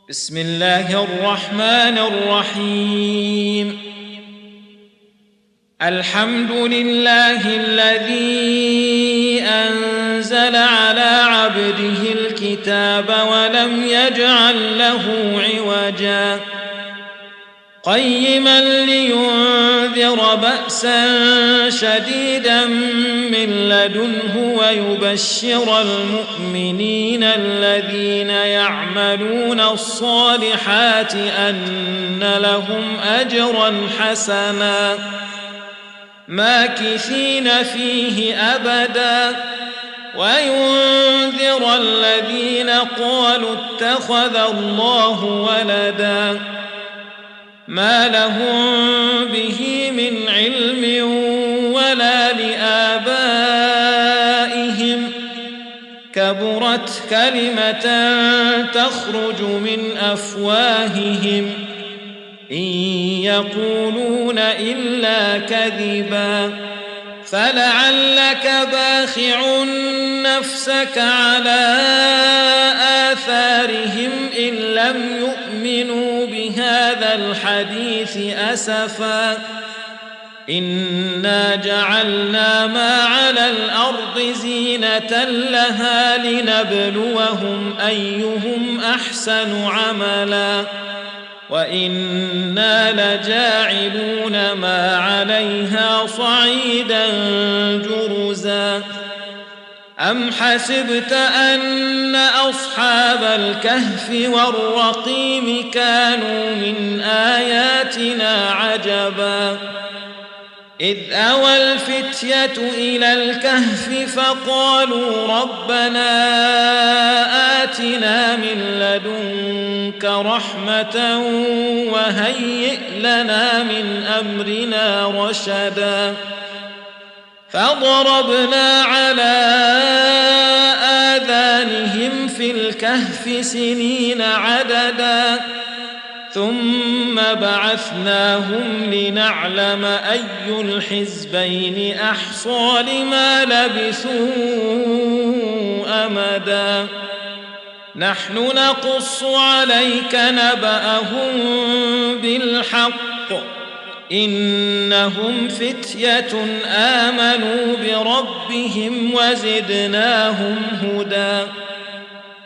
بسم الله الرحمن الرحيم. الحمد لله الذي أنزل على عبده الكتاب ولم يجعل له عوجا قيما لينذر بأسا شديدا من لدنه ويبشر المؤمنين الذين يعملون الصالحات أن لهم أجرا حسنا ماكثين فيه أبدا وينذر الذين قالوا اتخذ الله ولدا ما لهم به من علم ولا لآبائهم كبرت كلمة تخرج من أفواههم إن يقولون إلا كذبا فلعلك باخع نفسك على آثارهم إن لم يؤمنوا بهذا الحديث أسفا إنا جعلنا ما على الأرض زينة لها لنبلوهم أيهم أحسن عملا وإنا لجاعلون ما عليها صعيدا جرزا أم حسبت أن أصحاب الكهف والرقيم كانوا من آياتنا عجبا إذ أوى الفتية إلى الكهف فقالوا ربنا آتنا من لدنك رحمة وهيئ لنا من أمرنا رشدا فضربنا على آذانهم في الكهف سنين عددا ثم بعثناهم لنعلم أي الحزبين أحصى لما لبثوا أمدا نحن نقص عليك نبأهم بالحق إنهم فتية آمنوا بربهم وزدناهم هدى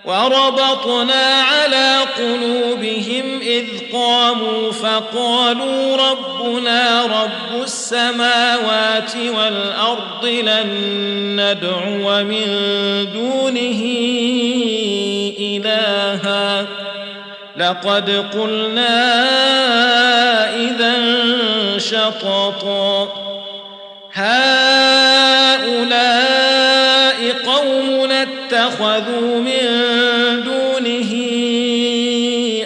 وربطنا على قلوبهم إذ قاموا فقالوا ربنا رب السماوات والأرض لن ندعو من دونه إلها لقد قلنا إذا شططا هؤلاء قوم اتخذوا من دونه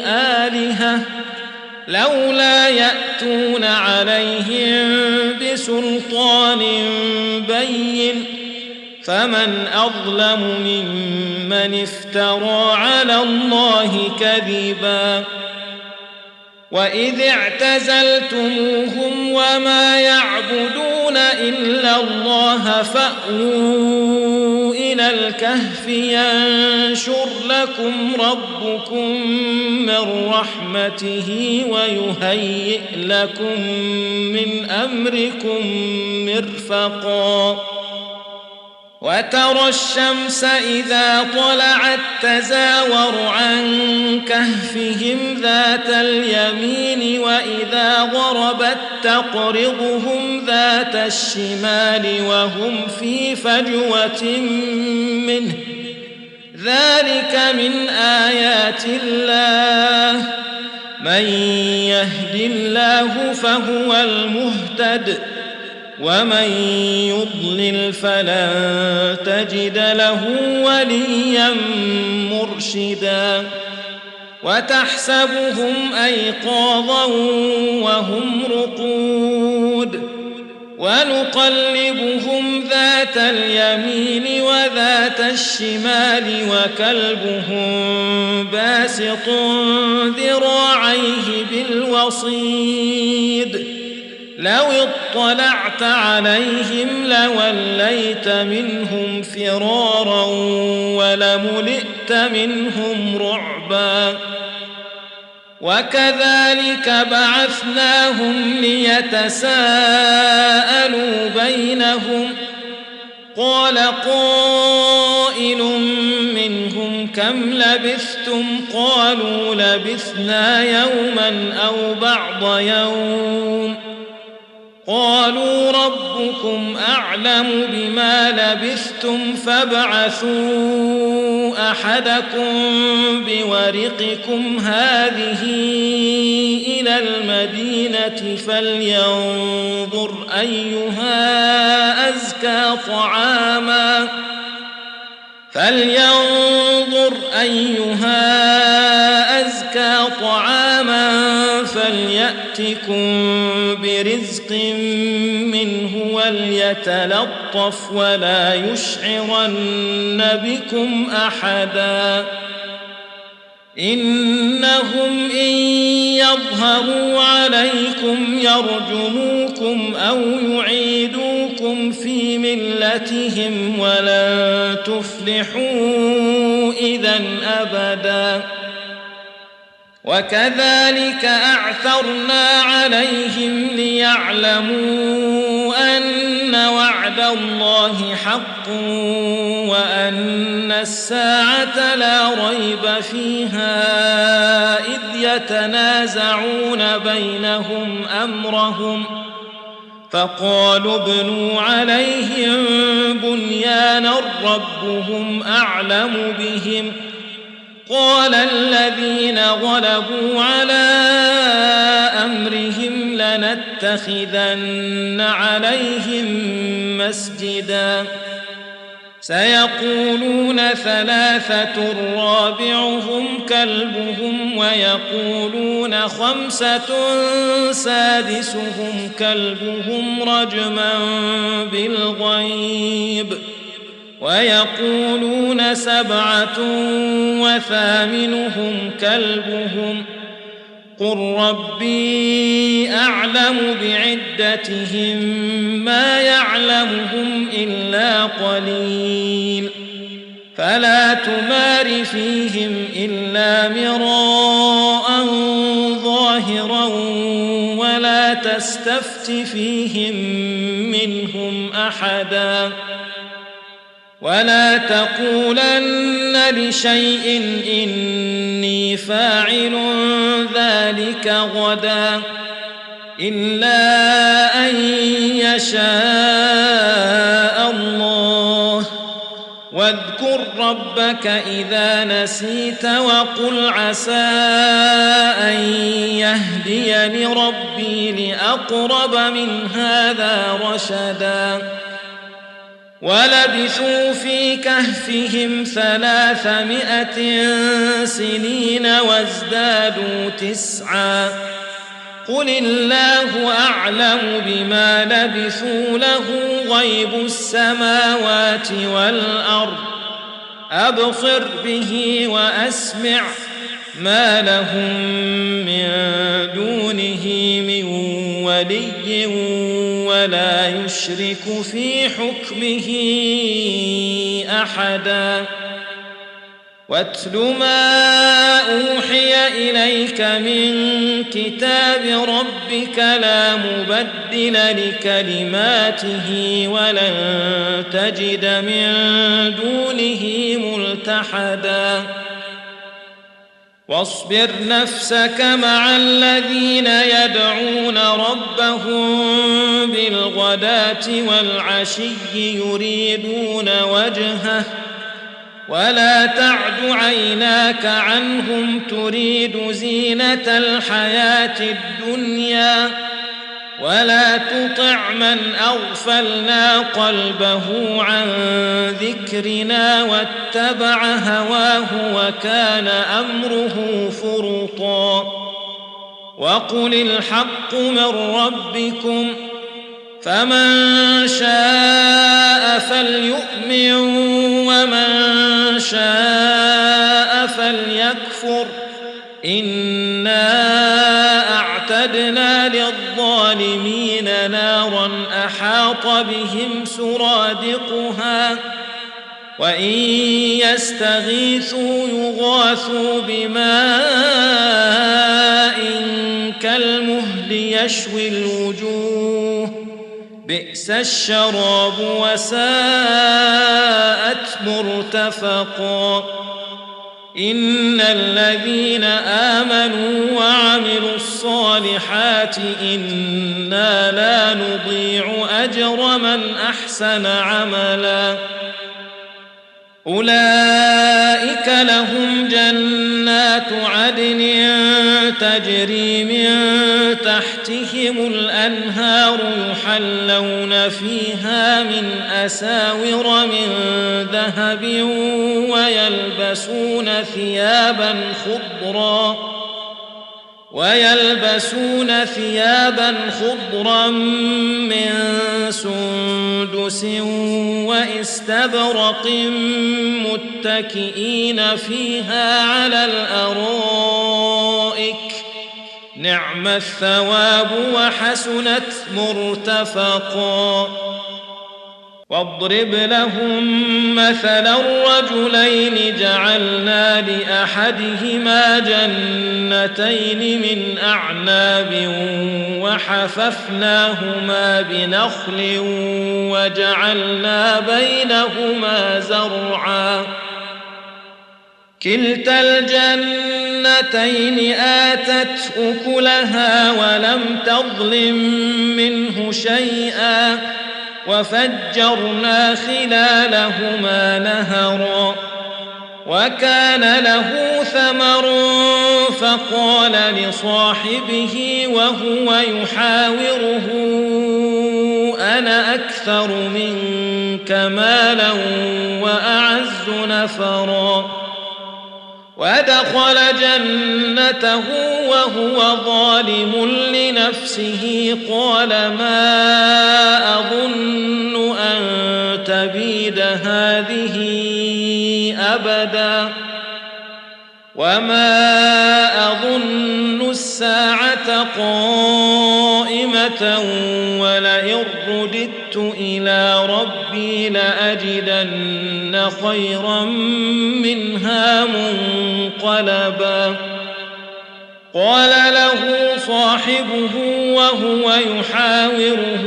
آلهة لولا يأتون عليهم بسلطان بين فمن أظلم ممن افترى على الله كذبا وإذ اعتزلتموهم وما يعبدون إلا الله فأووا إلى الكهف ينشر لكم ربكم من رحمته ويهيئ لكم من أمركم مرفقا وترى الشمس إذا طلعت تزاور عن كهفهم ذات اليمين وإذا غربت تقرضهم ذات الشمال وهم في فجوة منه ذلك من آيات الله من يهد الله فهو المهتد ومن يضلل فلن تجد له وليا مرشدا وتحسبهم أيقاظا وهم رقود ونقلبهم ذات اليمين وذات الشمال وكلبهم باسط ذراعيه بالوصيد لو اطلعت عليهم لوليت منهم فرارا ولملئت منهم رعبا وكذلك بعثناهم ليتساءلوا بينهم قال قائل منهم كم لبثتم قالوا لبثنا يوما أو بعض يوم قالوا ربكم أعلم بما لبثتم فابعثوا أحدكم بورقكم هذه إلى المدينة فلينظر أيها أزكى طعاما فليأتكم برزق منه وليتلطف ولا يشعرن بكم أحدا إنهم إن يظهروا عليكم يرجموكم أو يعيدوكم في ملتهم ولن تفلحوا إذن أبدا وكذلك أعثرنا عليهم ليعلموا أن وعد الله حق وأن الساعة لا ريب فيها إذ يتنازعون بينهم أمرهم فقالوا ابنوا عليهم بنيانا ربهم أعلم بهم قال الذين غلبوا على أمرهم لنتخذن عليهم مسجدا سيقولون ثلاثة رابعهم كلبهم ويقولون خمسة سادسهم كلبهم رجما بالغيب ويقولون سبعة وثامنهم كلبهم قل ربي أعلم بعدتهم ما يعلمهم إلا قليل فلا تمار فيهم إلا مراء ظاهرا ولا تستفت فيهم منهم أحدا ولا تقولن لشيء إني فاعل ذلك غدا إلا أن يشاء الله واذكر ربك إذا نسيت وقل عسى أن يهديني ربي لأقرب من هذا رشدا ولبثوا في كهفهم 300 سنين وازدادوا 9 قل الله أعلم بما لبثوا له غيب السماوات والأرض أبصر به وأسمع ما لهم من دونه من ولي ولا يشرك في حكمه أحدا واتل ما أوحي إليك من كتاب ربك لا مبدل لكلماته ولن تجد من دونه ملتحدا واصبر نفسك مع الذين يدعون ربهم بالغداة والعشي يريدون وجهه ولا تعد عيناك عنهم تريد زينة الحياة الدنيا ولا تطع من أغفلنا قلبه عن ذكرنا واتبع هواه وكان أمره فرطا وقل الحق من ربكم فمن شاء فليؤمن ومن شاء فليكفر إنا أعتدنا للظالمين نارا أحاط بهم سرادقها وإن يستغيثوا يغاثوا بماء يشوي الوجوه بئس الشراب وساءت مرتفقا إن الذين آمنوا وعملوا الصالحات إنا لا نضيع أجر من أحسن عملا أولئك لهم جنات عدن تجري من تحتهم الأنهار يحلون فيها من أساور من ذهب ويلبسون ثيابا خضرا من سندس واستبرق متكئين فيها على الأرائك نعم الثواب وحسنت مرتفقا واضرب لهم مثلا الرجلين جعلنا لأحدهما جنتين من أعناب وحففناهما بنخل وجعلنا بينهما زرعا كلتا الجنتين آتت أكلها ولم تظلم منه شيئا وفجرنا خلالهما نهرا وكان له ثمر فقال لصاحبه وهو يحاوره أنا أكثر منك مالا وأعز نفرا ودخل جنته وهو ظالم لنفسه قال ما أظن أن تبيد هذه أبدا وما أظن الساعة قائمة ولئن رددت إلى ربي لأجدن خيرا منها منقلبا قال له صاحبه وهو يحاوره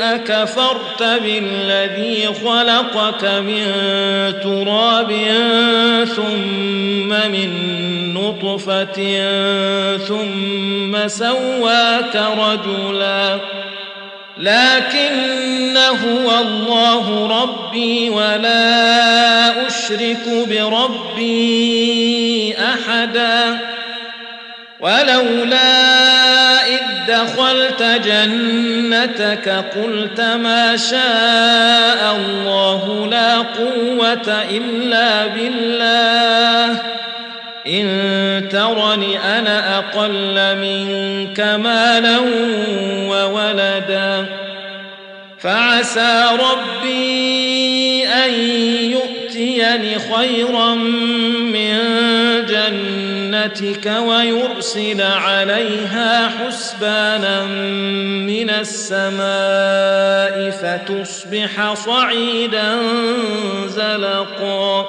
أكفرت بالذي خلقك من تراب ثم من نطفة ثم سواك رجلا لكن هو الله ربي ولا أشرك بربي أحدا ولولا إذ دخلت جنتك قلت ما شاء الله لا قوة إلا بالله إن ترني أنا أقل منك مالا وولدا فعسى ربي أن يؤتيني خيرا من جنتك ويرسل عليها حسبانا من السماء فتصبح صعيدا زلقا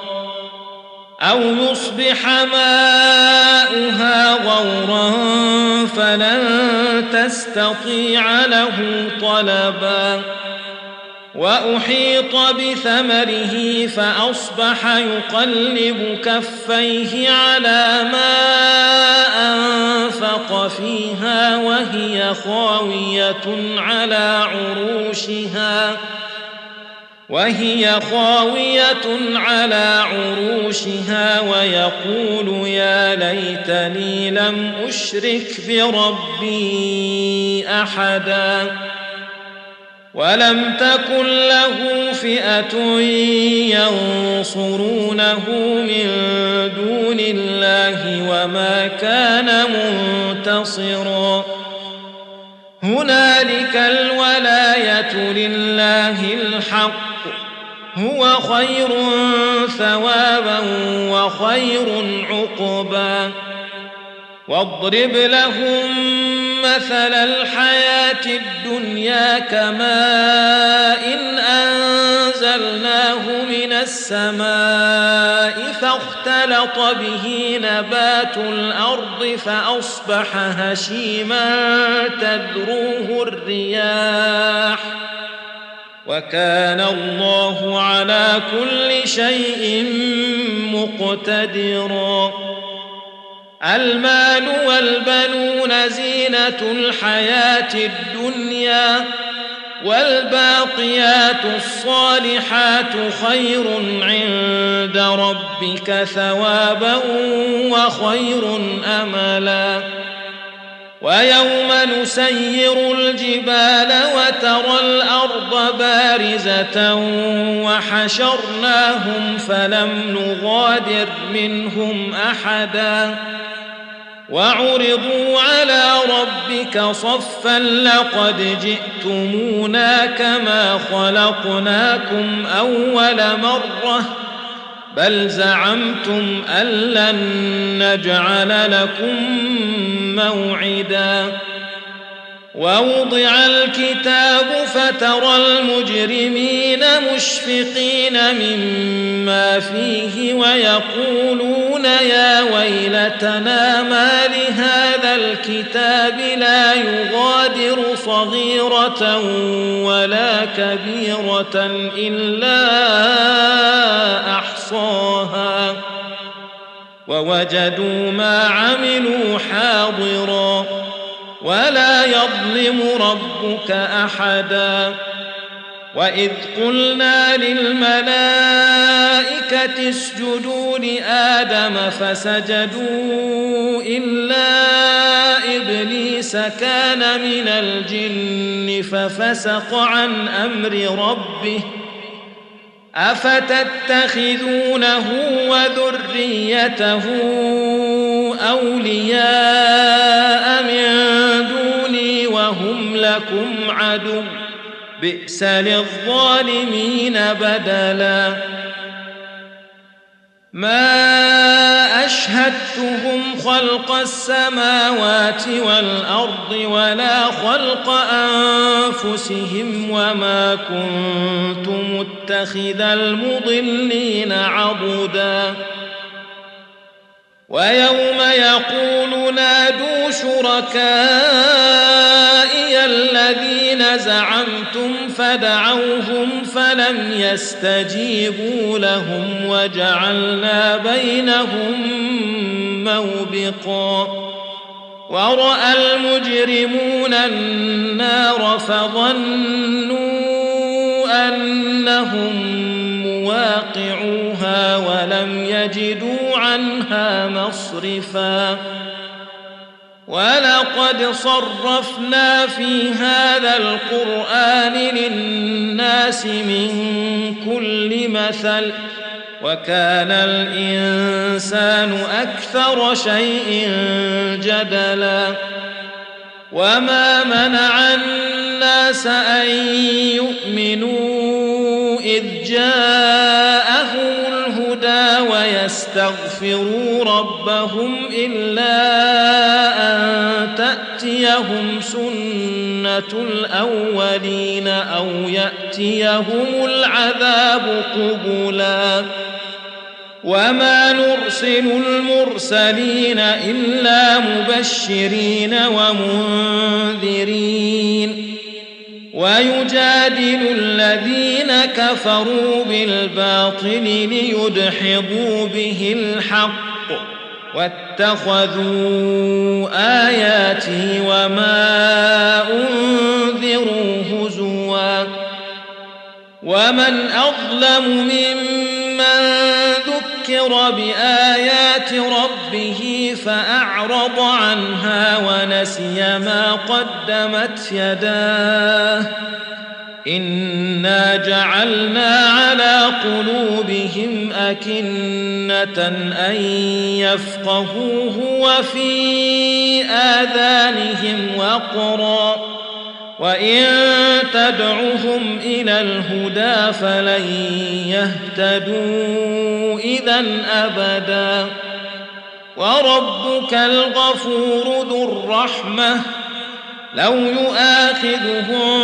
أو يصبح ماؤها غورا فلن تستطيع له طلبا وأحيط بثمره فأصبح يقلب كفيه على ما أنفق فيها وهي خاوية على عروشها ويقول يا ليتني لم أشرك بربي أحدا ولم تكن له فئة ينصرونه من دون الله وما كان منتصرا هنالك الولاية لله الحق هو خير ثوابا وخير عقبا واضرب لهم مثل الحياة الدنيا كماء أنزلناه من السماء فاختلط به نبات الأرض فأصبح هشيما تذروه الرياح وكان الله على كل شيء مقتدرا. المال والبنون زينة الحياة الدنيا والباقيات الصالحات خير عند ربك ثوابا وخير أملا. ويوم نسير الجبال وترى الأرض بارزة وحشرناهم فلم نغادر منهم أحدا وعرضوا على ربك صفا لقد جئتمونا كما خلقناكم أول مرة بل زعمتم أن لن نجعل لكم موعدا. ووضع الكتاب فترى المجرمين مشفقين مما فيه ويقولون يا ويلتنا ما لهذا الكتاب لا يغادر صغيرة ولا كبيرة إلا أحصاها ووجدوا ما عملوا حاضرا ولا يظلم ربك أحدا. وإذ قلنا للملائكة اسجدوا لآدم فسجدوا إلا إبليس كان من الجن ففسق عن أمر ربه أفتتخذونه وذريته أولياء من دوني وهم لكم عدو بئس للظالمين بدلا. ما أشهدتهم خلق السماوات والأرض ولا خلق أنفسهم وما كنت متخذ المضلين عضدا. ويوم يقول نادوا شركائي الذين زعمتم فدعوهم فلم يستجيبوا لهم وجعلنا بينهم موبقا. ورأى المجرمون النار فظنوا أنهم مواقعوها ولم يجدوا عنها مصرفا. ولقد صرفنا في هذا القرآن للناس من كل مثل وكان الإنسان أكثر شيء جدلا. وما منع الناس أن يؤمنوا إذ جاءهم الهدى ويستغفروا ربهم إلا أن تأتيهم سنة الأولين أو يأتيهم العذاب قبلا. وما نرسل المرسلين إلا مبشرين ومنذرين ويجادل الذين كفروا بالباطل ليدحضوا به الحق واتخذوا آياتي وما أنذروا هزوا. ومن أظلم ممن ذكر بآيات ربه فأعرض عنها ونسي ما قدمت يداه إنا جعلنا على قلوبهم أكنة أن يفقهوه وفي آذانهم وقرا وإن تدعهم إلى الهدى فلن يهتدوا إذن أبدا. وربك الغفور ذو الرحمة لو يؤاخذهم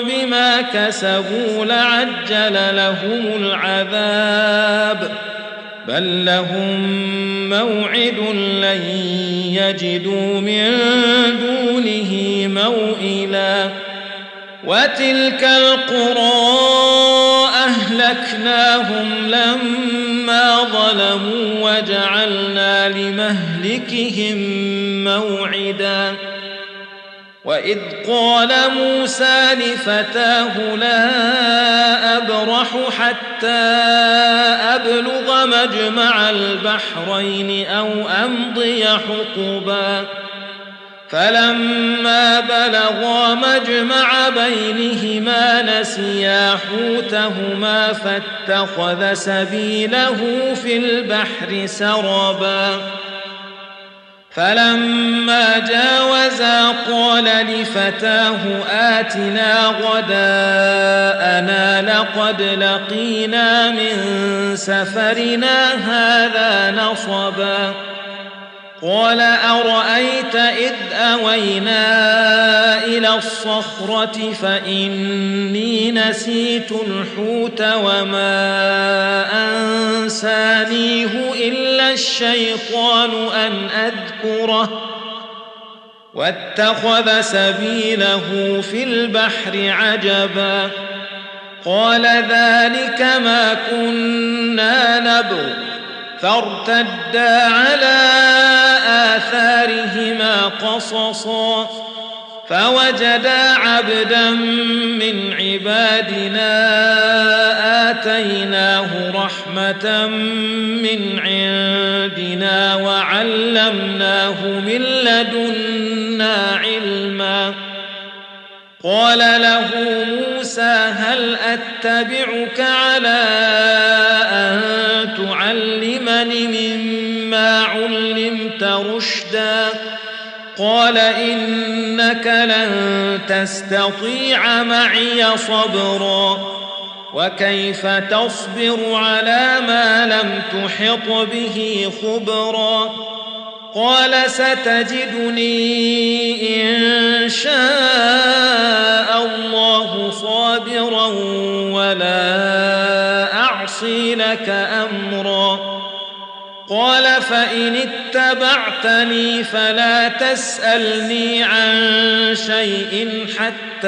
بما كسبوا لعجل لهم العذاب بل لهم موعد لن يجدوا من دونه موئلا وتلك القرى أهلكناهم لما ظلموا وجعلنا لمهلكهم موعدا وإذ قال موسى لفتاه لا أبرح حتى أبلغ مجمع البحرين أو أمضي حقبا فلما بلغا مجمع بينهما نسيا حوتهما فاتخذ سبيله في البحر سربا فلما جاوزا قال لفتاه آتنا غداءنا لقد لقينا من سفرنا هذا نصبا قال أرأيت إذ أوينا إلى الصخرة فإني نسيت الحوت وما أنسانيه إلا الشيطان أن أذكره واتخذ سبيله في البحر عجبا قال ذلك ما كنا نبغ فارتدا على آثارهما قصصا فوجدا عبدا من عبادنا آتيناه رحمة من عندنا وعلمناه من لدنا علما قال له موسى هل أتبعك على أن تعلمني مما علمت رشدا قال إنك لن تستطيع معي صبرا وكيف تصبر على ما لم تحط به خبرا قال ستجدني إن شاء الله صابرا ولا أعصي لك أمرا قال فإن اتبعتني فلا تسألني عن شيء حتى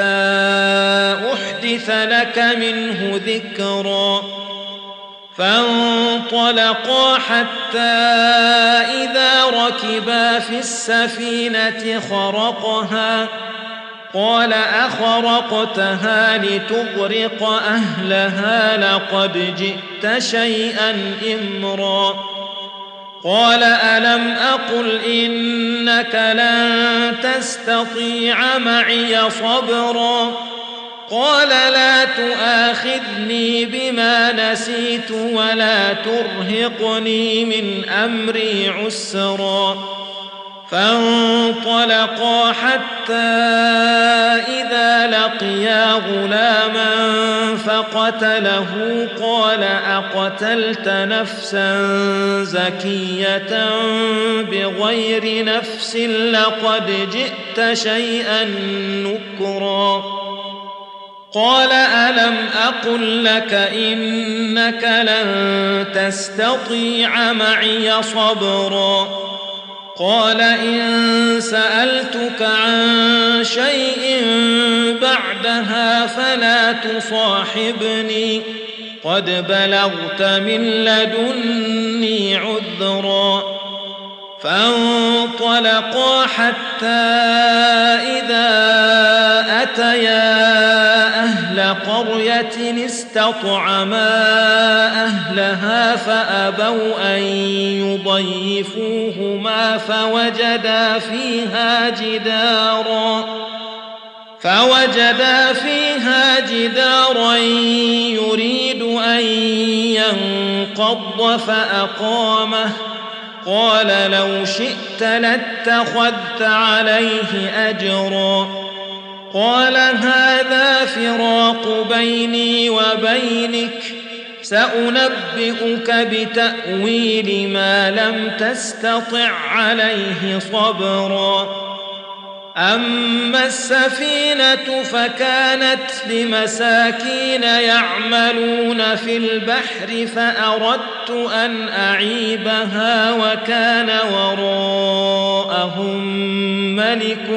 أحدث لك منه ذكرا فانطلقا حتى إذا ركبا في السفينة خرقها قال أخرقتها لتغرق أهلها لقد جئت شيئا إمرا قال ألم أقل إنك لن تستطيع معي صبرا قال لا تؤاخذني بما نسيت ولا ترهقني من أمري عسرا فانطلقا حتى إذا لقيا غلاما فقتله قال أقتلت نفسا زكية بغير نفس لقد جئت شيئا نكرا قال ألم أقل لك إنك لن تستطيع معي صبرا قال إن سألتك عن شيء بعدها فلا تصاحبني قد بلغت من لدني عذرا فانطلقا حتى إذا أتيا أهل قرية استطعما أهلها فأبوا أن يضيفوهما فوجدا فيها جدارا يريد أن ينقض فأقامه قال لو شئت لاتخذت عليه أجرا قال هذا فراق بيني وبينك سأنبئك بتأويل ما لم تستطع عليه صبرا أما السفينة فكانت لمساكين يعملون في البحر فأردت أن أعيبها وكان وراءهم ملك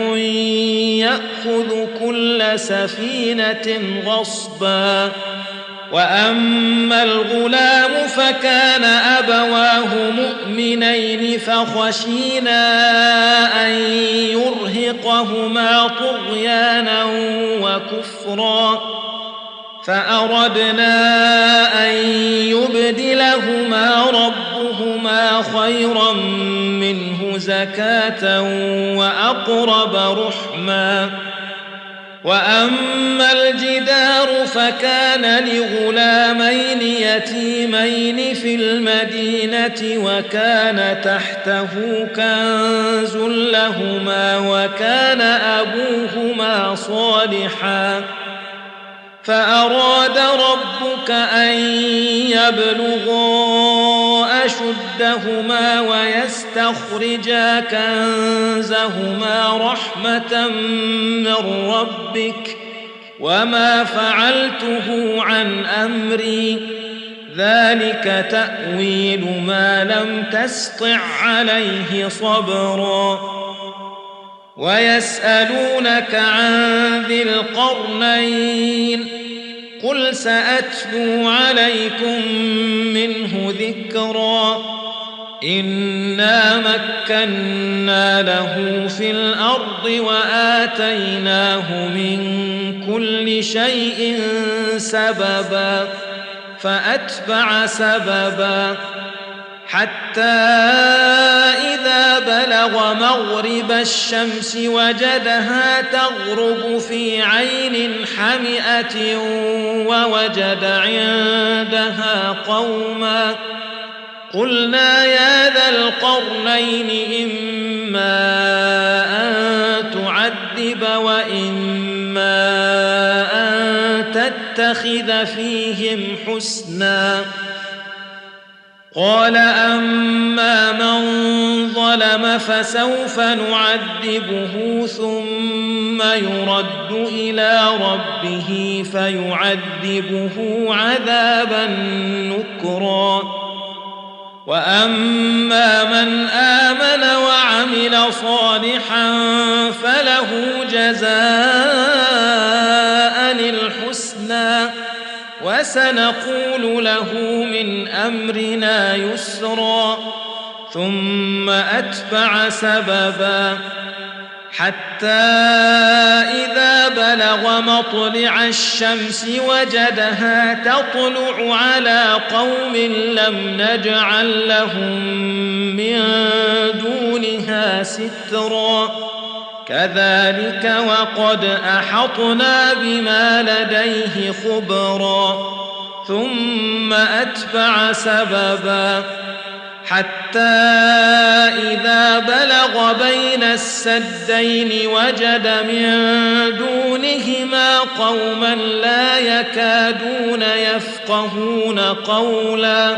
يأخذ كل سفينة غصبا وأما الغلام فكان أبواه مؤمنين فخشينا أن يرهقهما طغيانا وكفرا فأردنا أن يبدلهما ربهما خيرا منه زكاة وأقرب رحما وأما الجدار فكان لغلامين يتيمين في المدينة وكان تحته كنز لهما وكان أبوهما صالحا فأراد ربك أن يبلغا أشدهما ويستخرجا كنزهما رحمة من ربك وما فعلته عن أمري ذلك تأويل ما لم تسطع عليه صبرا ويسألونك عن ذي القرنين قل سأتلو عليكم منه ذكرا إنا مكنا له في الأرض وآتيناه من كل شيء سببا فأتبع سببا حتى إذا بلغ مغرب الشمس وجدها تغرب في عين حمئة ووجد عندها قوما قلنا يا ذا القرنين إما أن تعذب وإما أن تتخذ فيهم حسنا قال أما من ظلم فسوف نعذبه ثم يرد إلى ربه فيعذبه عذابا نكرا وأما من آمن وعمل صالحا فله جزاء الحسنى وسنقول له من أمرنا يسرا ثم أتبع سببا حتى إذا بلغ مطلع الشمس وجدها تطلع على قوم لم نجعل لهم من دونها سترا كذلك وقد أحطنا بما لديه خبرا ثم أتبع سببا حتى إذا بلغ بين السدين وجد من دونهما قوما لا يكادون يفقهون قولا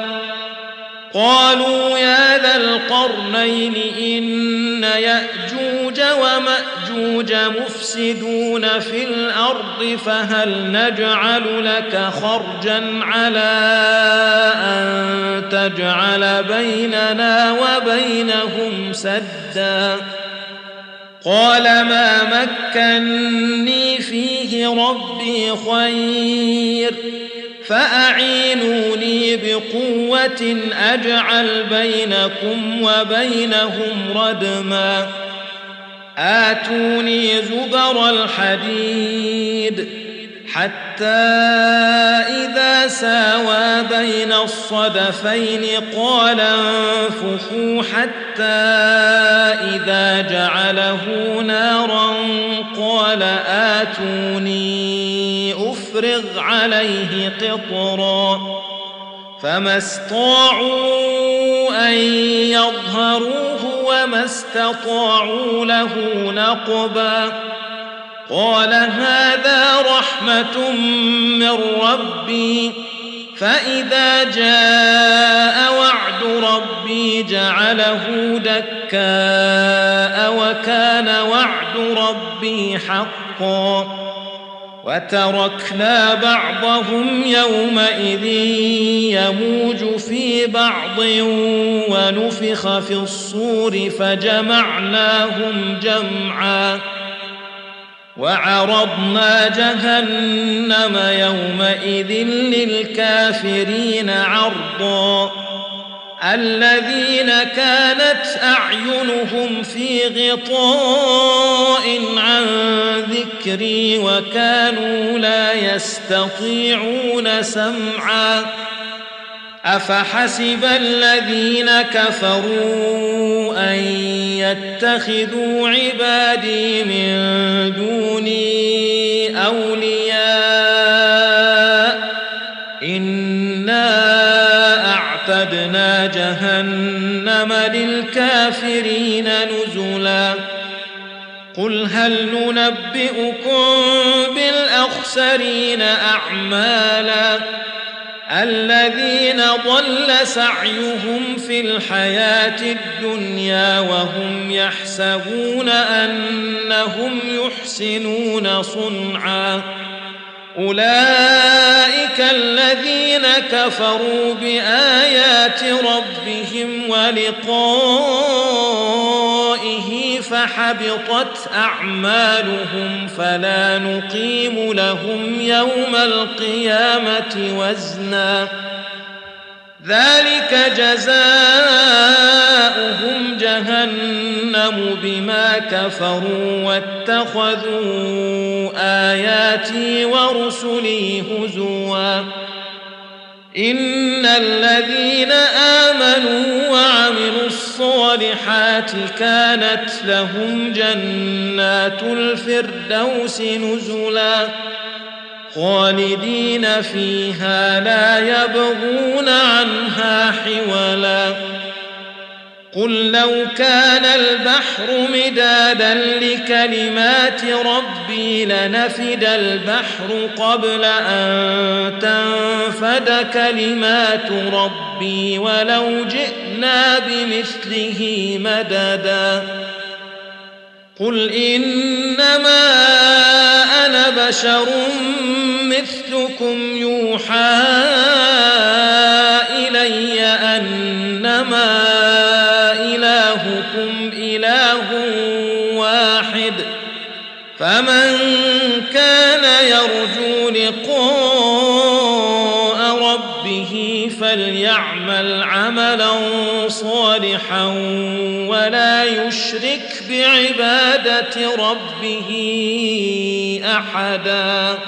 قالوا يا ذا القرنين إن يأجوج ومأجوج مفسدون في الأرض فهل نجعل لك خرجا على أن تجعل بيننا وبينهم سدا قال ما مكني فيه ربي خير فأعينوني بقوة أجعل بينكم وبينهم ردما آتوني زبر الحديد حتى إذا ساوى بين الصدفين قال انفخوا حتى إذا جعله نارا قال آتوني أفرغ عليه قطرا فما استطاعوا أن يظهروه وما استطاعوا له نقبا قال هذا رحمة من ربي فإذا جاء وعد ربي جعله دكاء وكان وعد ربي حقا وتركنا بعضهم يومئذ يموج في بعض ونفخ في الصور فجمعناهم جمعا وعرضنا جهنم يومئذ للكافرين عرضا الذين كانت أعينهم في غطاء عن ذكري وكانوا لا يستطيعون سمعا أفحسب الذين كفروا أن يتخذوا عبادي من دوني أولياء إنا أعتدنا جهنم للكافرين نزلا قل هل ننبئكم بالأخسرين أعمالا الذين ضل سعيهم في الحياة الدنيا وهم يحسبون أنهم يحسنون صنعا أولئك الذين كفروا بآيات ربهم ولقائه فحبطت أعمالهم فلا نقيم لهم يوم القيامة وزنا ذلك جزاؤهم جهنم بما كفروا واتخذوا آياتي ورسلي هزوا إن الذين آمنوا وعملوا الصالحات كانت لهم جنات الفردوس نزلا خالدين فيها لا يبغون عنها حولا قل لو كان البحر مدادا لكلمات ربي لنفد البحر قبل أن تنفد كلمات ربي ولو جئنا بمثله مددا قل إنما أنا بشر مثلكم يوحى إلي أنما إلهكم إله واحد فمن كان يرجو لقاء ربه فليعمل عملا صالحا ولا يشرك بعبادة ربه أحدا